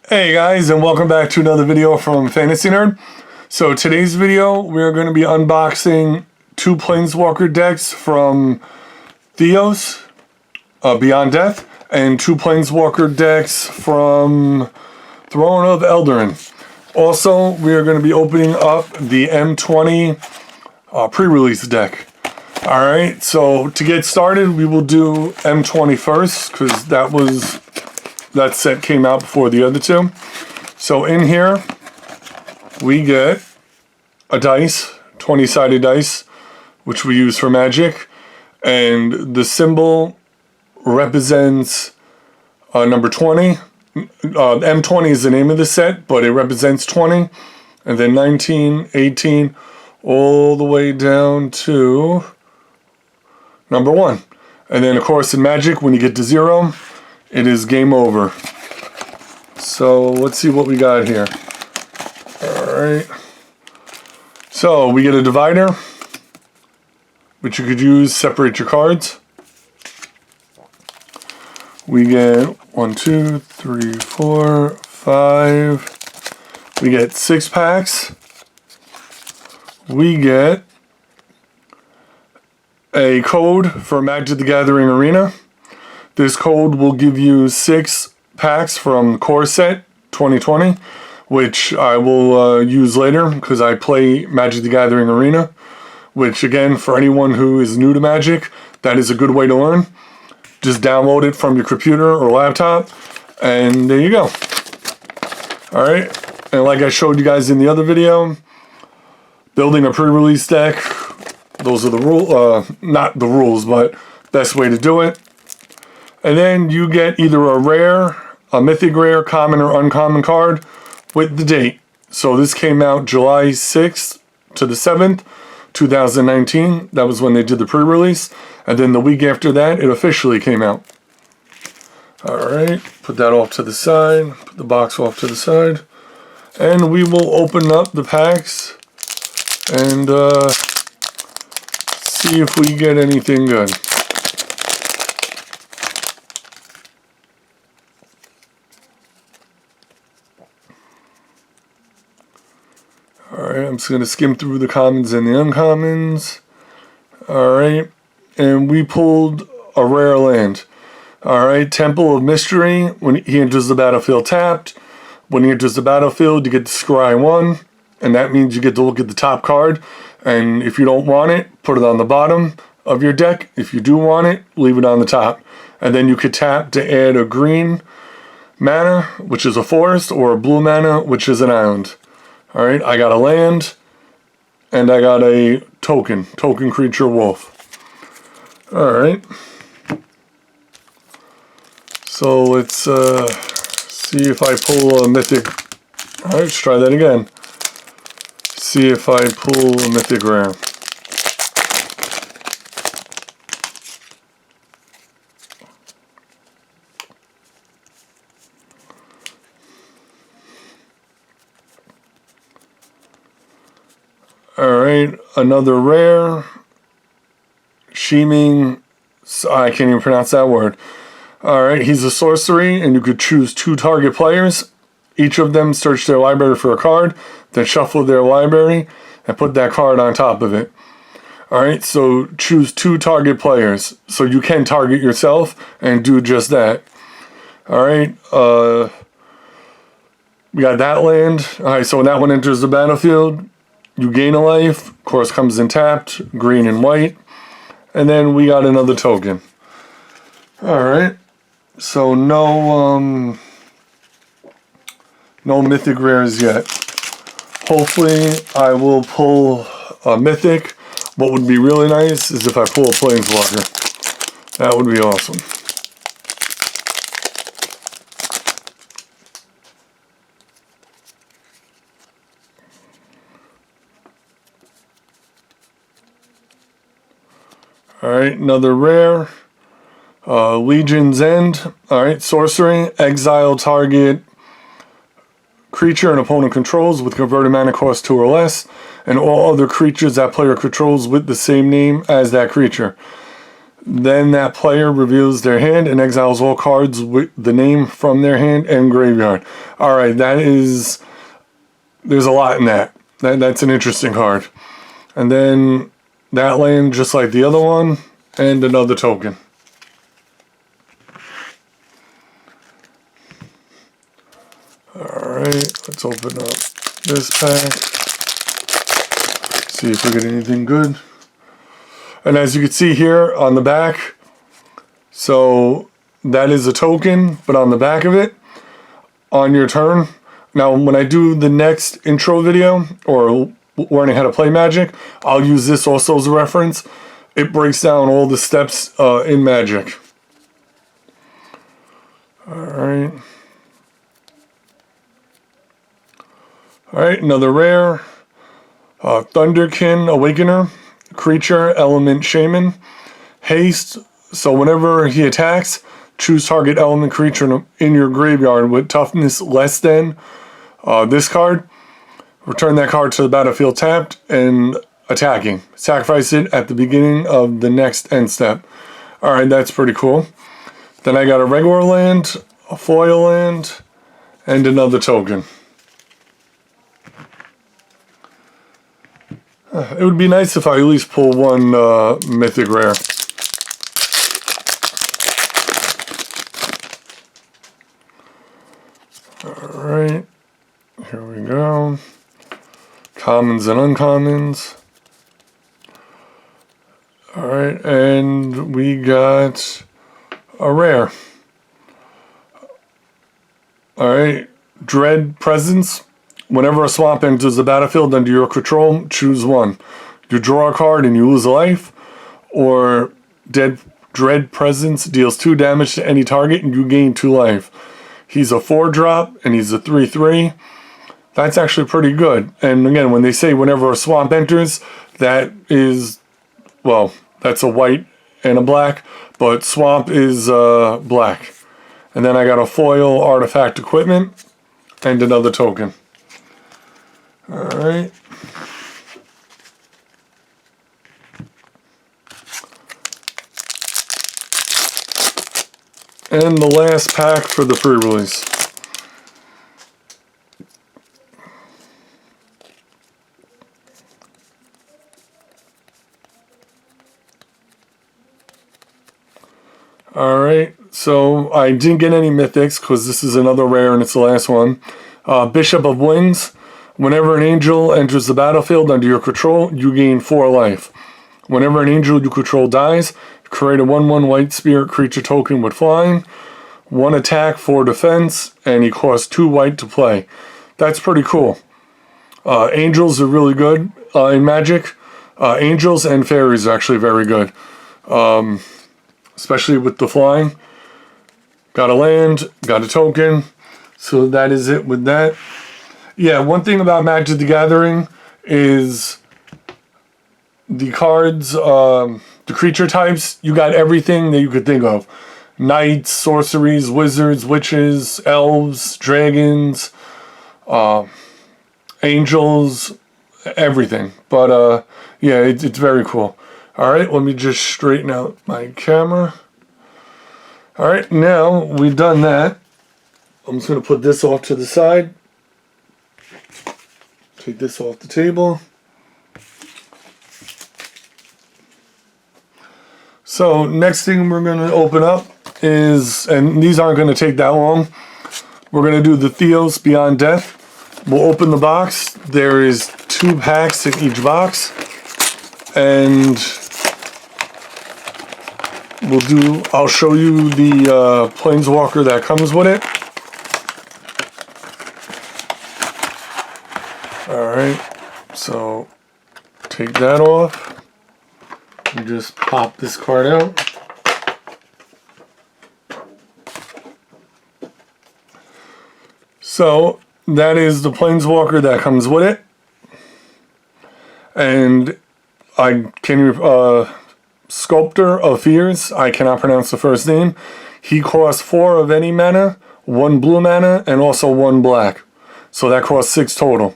Hey guys, and welcome back to another video from Fantasy Nerd. So today's video, we're going to be unboxing two planeswalker decks from Theros-Beyond Death, and two planeswalker decks from Throne of Eldraine. Also, we are going to be opening up the M20 pre-release deck. Alright, so to get started, we will do M20 first, because that set came out before the other two. So in here, we get a dice, 20-sided dice, which we use for Magic. And the symbol represents number 20. M20 is the name of the set, but it represents 20. And then 19, 18, all the way down to number 1. And then, of course, in Magic, when you get to 0, it is game over. So let's see what we got here. Alright. So we get a divider, which you could use, separate your cards. We get 1, 2, 3, 4, 5. We get 6 packs. We get a code for Magic the Gathering Arena. This code will give you 6 packs from Core Set 2020, which I will use later because I play Magic the Gathering Arena, which again, for anyone who is new to Magic, that is a good way to learn. Just download it from your computer or laptop, and there you go. Alright, and like I showed you guys in the other video, building a pre-release deck, those are the rules, not the rules, but best way to do it. And then you get either a rare, a mythic rare, common or uncommon card with the date. So this came out July 6th to the 7th, 2019. That was when they did the pre-release. And then the week after that, it officially came out. Alright, put that off to the side. Put the box off to the side. And we will open up the packs and see if we get anything good. Alright, I'm just going to skim through the commons and the uncommons. Alright, and we pulled a rare land. Alright, Temple of Mystery. When he enters the battlefield tapped. When he enters the battlefield, you get to scry 1. And that means you get to look at the top card. And if you don't want it, put it on the bottom of your deck. If you do want it, leave it on the top. And then you could tap to add a green mana, which is a forest, or a blue mana, which is an island. Alright, I got a land, and I got a token creature wolf. Alright. So let's see if I pull a mythic. Alright, let's try that again. See if I pull a mythic rare. Alright, another rare. Sheeming. I can't even pronounce that word. Alright, he's a sorcery, and you could choose 2 target players. Each of them search their library for a card, then shuffle their library, and put that card on top of it. Alright, so choose 2 target players. So you can target yourself and do just that. Alright, we got that land. Alright, so when that one enters the battlefield, you gain a life. Of course, comes in tapped, green and white. And then we got another token. Alright, so no mythic rares yet. Hopefully I will pull a mythic. What would be really nice is if I pull a planeswalker. That would be awesome. Alright, another rare. Legion's End. Alright, sorcery. Exile target creature an opponent controls with converted mana cost 2 or less, and all other creatures that player controls with the same name as that creature. Then that player reveals their hand and exiles all cards with the name from their hand and graveyard. Alright, there's a lot in that. That's an interesting card. And then that land just like the other one, and another token. Alright, let's open up this pack. See if we get anything good. And as you can see here on the back, so that is a token, but on the back of it, on your turn. Now, when I do the next intro video, or learning how to play Magic, I'll use this also as a reference. It breaks down all the steps in Magic. Alright. Alright, another rare. Thunderkin Awakener. Creature, element, shaman. Haste, so whenever he attacks, choose target element creature in your graveyard with toughness less than this card. Return that card to the battlefield tapped and attacking. Sacrifice it at the beginning of the next end step. Alright, that's pretty cool. Then I got a regular land, a foil land, and another token. It would be nice if I at least pull one mythic rare. Alright, here we go. Commons and uncommons. Alright, and we got a rare. Alright, Dread Presence. Whenever a swamp enters the battlefield under your control, choose one. You draw a card and you lose a life, or Dread Presence deals 2 damage to any target and you gain 2 life. He's a 4-drop and he's a 3/3. That's actually pretty good. And again, when they say whenever a swamp enters, that is, well, that's a white and a black, but swamp is black. And then I got a foil artifact equipment and another token. Alright. And the last pack for the pre-release. Alright, so I didn't get any mythics because this is another rare and it's the last one. Bishop of Wings. Whenever an angel enters the battlefield under your control, you gain 4 life. Whenever an angel you control dies, create a 1/1 white spirit creature token with flying, 1 attack, 4 defense, and he costs 2 white to play. That's pretty cool. Angels are really good in Magic. Angels and fairies are actually very good. Especially with the flying. Got a land, got a token. So that is it with that. Yeah, one thing about Magic the Gathering is the cards, the creature types, you got everything that you could think of. Knights, sorceries, wizards, witches, elves, dragons, angels, everything. But yeah, it's very cool. Alright, let me just straighten out my camera. Alright, now we've done that. I'm just going to put this off to the side. Take this off the table. So next thing we're going to open up is, and these aren't going to take that long, we're going to do the theros-beyond death. We'll open the box. There is 2 packs in each box. And I'll show you the planeswalker that comes with it. Alright, so take that off and just pop this card out. So that is the planeswalker that comes with it. And I can Sculptor of Fears, I cannot pronounce the first name. He costs 4 of any mana, 1 blue mana, and also 1 black. So that costs 6 total.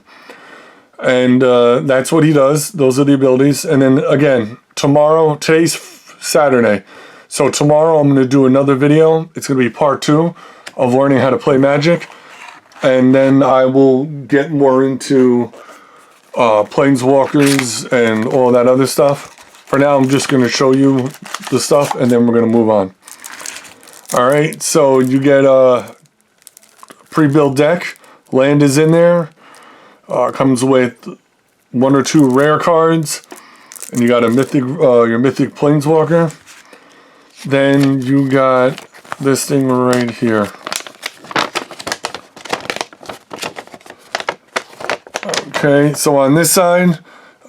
And that's what he does. Those are the abilities. And then again, today's Saturday. So tomorrow I'm going to do another video. It's going to be part 2 of learning how to play Magic. And then I will get more into planeswalkers and all that other stuff. For now, I'm just going to show you the stuff and then we're going to move on. Alright, so you get a pre-built deck. Land is in there. Comes with 1 or 2 rare cards. And you got a mythic, your mythic planeswalker. Then you got this thing right here. Okay, so on this side,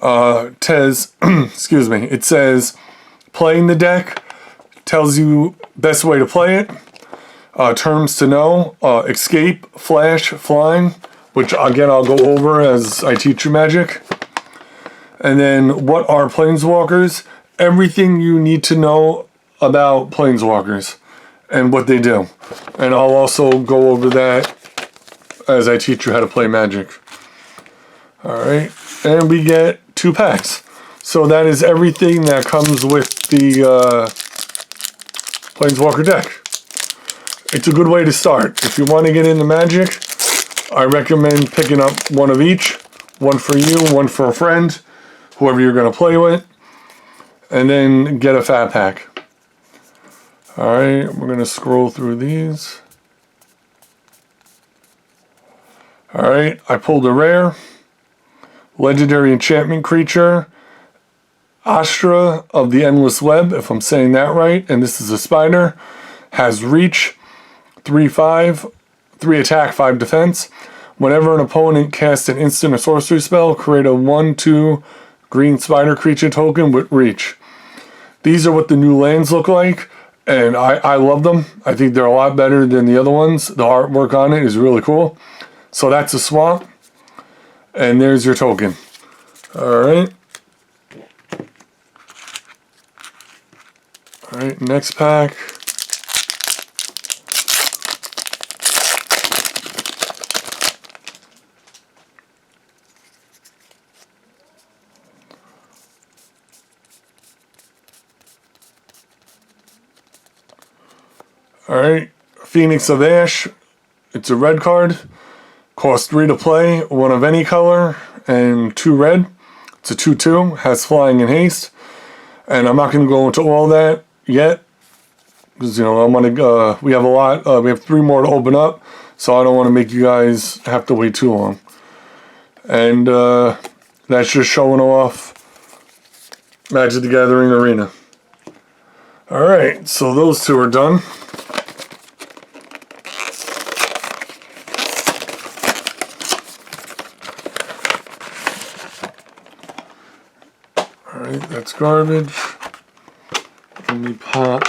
it says, excuse me, it says playing the deck, tells you best way to play it, terms to know, escape, flash, flying, which again I'll go over as I teach you Magic. And then what are planeswalkers? Everything you need to know about planeswalkers and what they do. And I'll also go over that as I teach you how to play Magic. Alright, and we get 2 packs. So that is everything that comes with the Planeswalker deck. It's a good way to start. If you want to get into Magic, I recommend picking up one of each. One for you, one for a friend, whoever you're going to play with. And then get a fat pack. Alright, we're going to scroll through these. Alright, I pulled a rare. Legendary enchantment creature, Astra of the Endless Web, if I'm saying that right, and this is a spider, has reach, 3/5, 3 attack, 5 defense. Whenever an opponent casts an instant or sorcery spell, create a 1/2 green spider creature token with reach. These are what the new lands look like, and I love them. I think they're a lot better than the other ones. The artwork on it is really cool. So that's a swamp. And there's your token. Alright. Alright, next pack. Alright, Phoenix of Ash. It's a red card. Costs 3 to play, 1 of any color, and 2 red. It's a 2/2, has flying and haste. And I'm not going to go into all that yet, because we have a lot. We have 3 more to open up, so I don't want to make you guys have to wait too long. And that's just showing off Magic the Gathering Arena. All right, so those 2 are done. Alright, that's garbage. Let me pop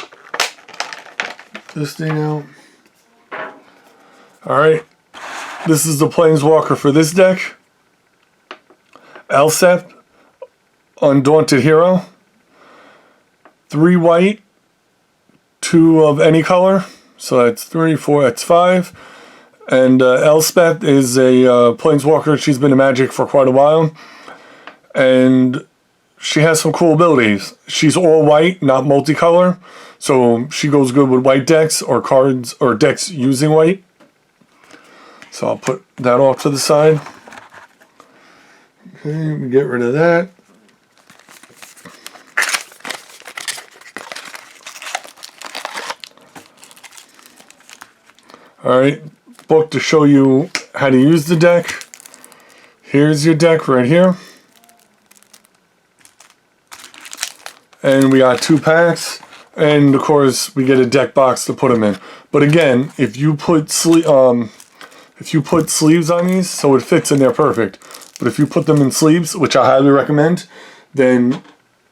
this thing out. Alright, this is the Planeswalker for this deck. Elspeth, Undaunted Hero. 3 white, 2 of any color. So that's 3, 4, that's 5. And Elspeth is a Planeswalker. She's been in Magic for quite a while. And she has some cool abilities. She's all white, not multicolor. So she goes good with white decks or cards or decks using white. So I'll put that off to the side. Okay, we get rid of that. Alright, book to show you how to use the deck. Here's your deck right here. And we got 2 packs, and of course we get a deck box to put them in. But again, if you put sleeves on these, so it fits in there perfect. But if you put them in sleeves, which I highly recommend, then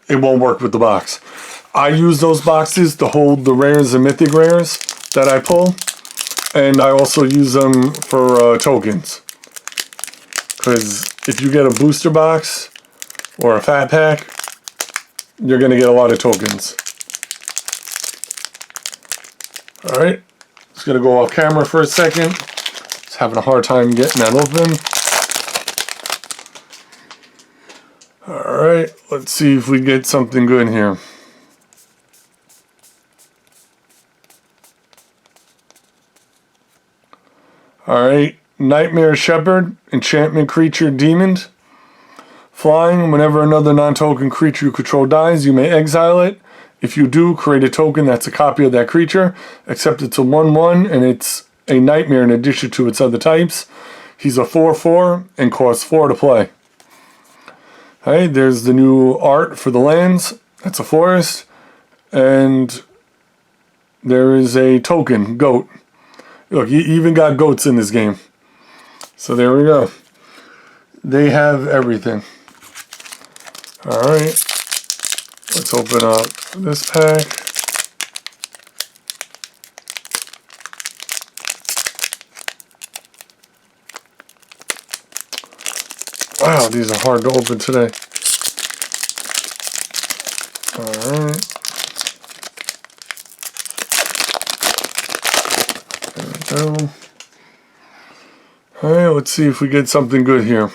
it won't work with the box. I use those boxes to hold the rares and mythic rares that I pull, and I also use them for tokens. Because if you get a booster box or a fat pack, you're going to get a lot of tokens. Alright, just going to go off camera for a second. Just having a hard time getting that open. Alright, let's see if we get something good here. Alright, Nightmare Shepherd, enchantment creature, demon. Flying, whenever another non-token creature you control dies, you may exile it. If you do, create a token that's a copy of that creature, except it's a 1/1 and it's a nightmare in addition to its other types. He's a 4/4 and costs 4 to play. Alright, there's the new art for the lands. That's a forest. And there is a token, goat. Look, you even got goats in this game. So there we go. They have everything. Alright. Let's open up this pack. Wow, these are hard to open today. Alright. There we go. Alright, let's see if we get something good here.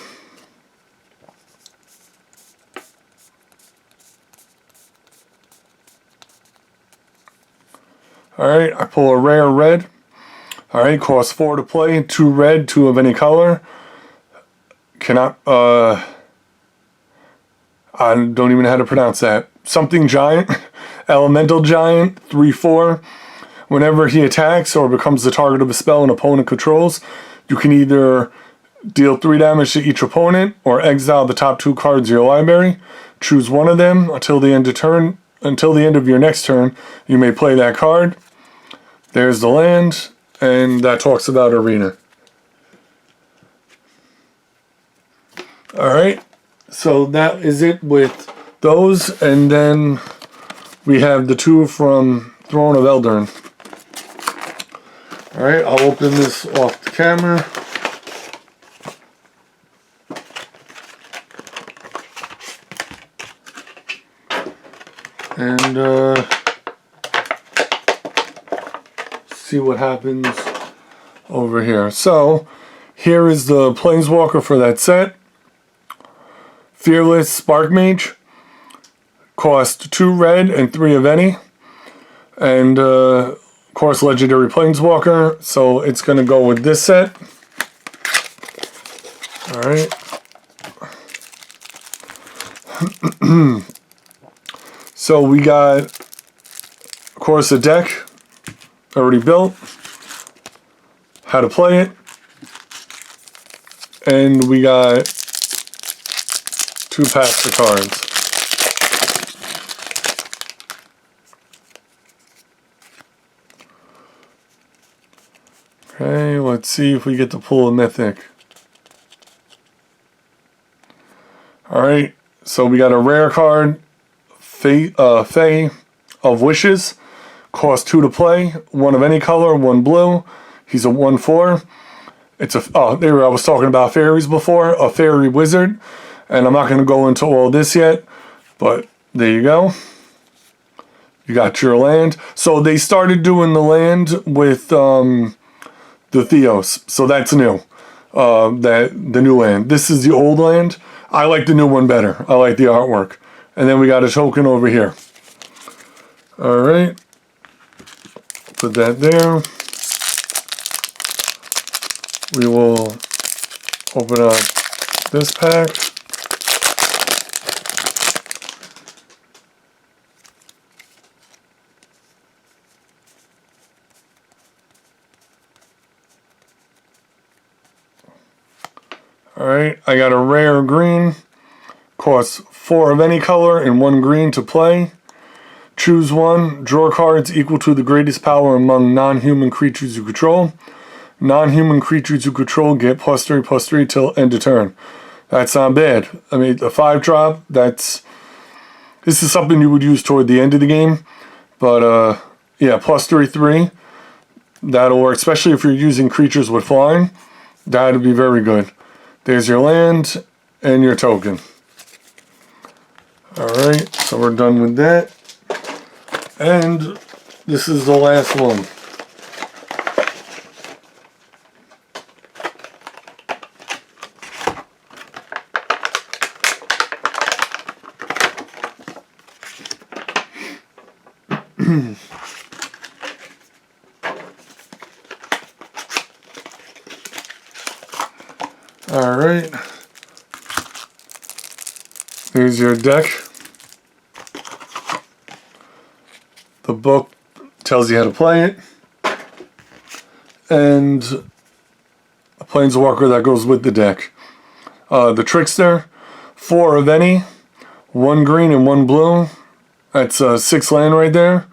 Alright, I pull a rare red. Alright, costs 4 to play. 2 red, 2 of any color. Cannot, I don't even know how to pronounce that. Something giant. Elemental giant, 3/4. Whenever he attacks or becomes the target of a spell an opponent controls, you can either deal 3 damage to each opponent or exile the top 2 cards of your library. Choose one of them until the end of turn. Until the end of your next turn, you may play that card. There's the land, and that talks about Arena. Alright, so that is it with those, and then we have the 2 from Throne of Eldraine. Alright, I'll open this off the camera. And see what happens over here. So, here is the planeswalker for that set. Fearless Spark Mage. Cost 2 red and 3 of any. And, of course, legendary planeswalker. So, it's going to go with this set. Alright. So, we got, of course, a deck already built. How to play it. And we got 2 packs of cards. Okay, let's see if we get to pull a mythic. Alright, so we got a rare card, Fae of Wishes. Cost 2 to play, 1 of any color, 1 blue. He's a 1/4. It's a, there I was talking about fairies before, a fairy wizard. And I'm not going to go into all this yet, but there you go. You got your land. So they started doing the land with the Theos. So that's new. The new land. This is the old land. I like the new one better. I like the artwork. And then we got a token over here. Alright. Put that there. We will open up this pack. Alright, I got a rare green. Costs 4 of any color and 1 green to play. Choose one. Draw cards equal to the greatest power among non-human creatures you control. Non-human creatures you control get +3/+3 till end of turn. That's not bad. I mean, a 5-drop, this is something you would use toward the end of the game. But, yeah, +3/3. That'll work, especially if you're using creatures with flying. That'd be very good. There's your land and your token. Alright, so we're done with that. And this is the last one. Alright. There's your deck. The book tells you how to play it. And a planeswalker that goes with the deck. The Trickster, 4 of any, 1 green and 1 blue. That's 6 land right there.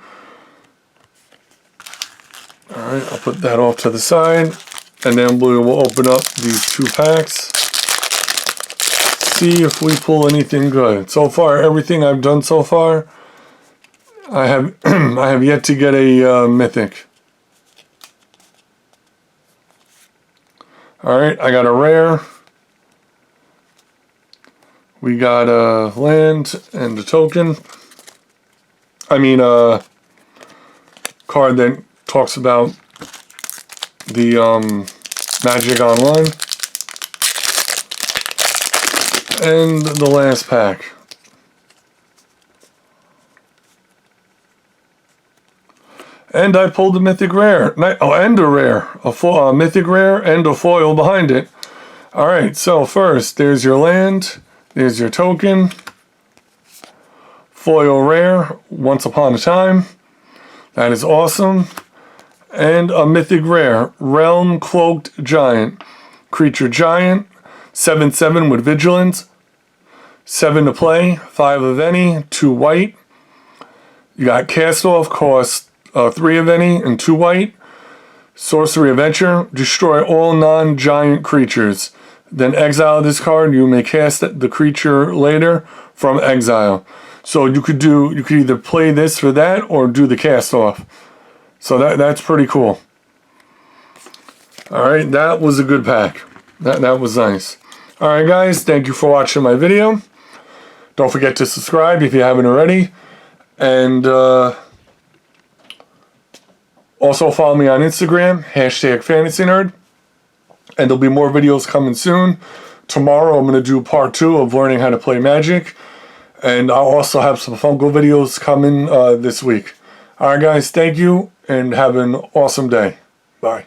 Alright, I'll put that off to the side. And then we will open up these 2 packs. See if we pull anything good. So far, everything I've done so far, I have I have yet to get a mythic. Alright, I got a rare. We got a land and a token. I mean a card that talks about the Magic Online. And the last pack. And I pulled a mythic rare. Oh, and a rare. A mythic rare and a foil behind it. Alright, so first, there's your land. There's your token. Foil rare, Once Upon a Time. That is awesome. And a mythic rare, Realm Cloaked Giant. Creature Giant, 7/7 with Vigilance. 7 to play, 5 of any, 2 white. You got Cast Off, cost 3 of any and 2 white. Sorcery Adventure, destroy all non-giant creatures. Then exile this card. You may cast the creature later from exile. So you could either play this for that or do the cast off. So that's pretty cool. Alright, that was a good pack. That was nice. Alright guys, thank you for watching my video. Don't forget to subscribe if you haven't already. And also follow me on Instagram, #FantasyNerd. And there'll be more videos coming soon. Tomorrow I'm going to do part 2 of learning how to play Magic. And I'll also have some Funko videos coming this week. Alright guys, thank you and have an awesome day. Bye.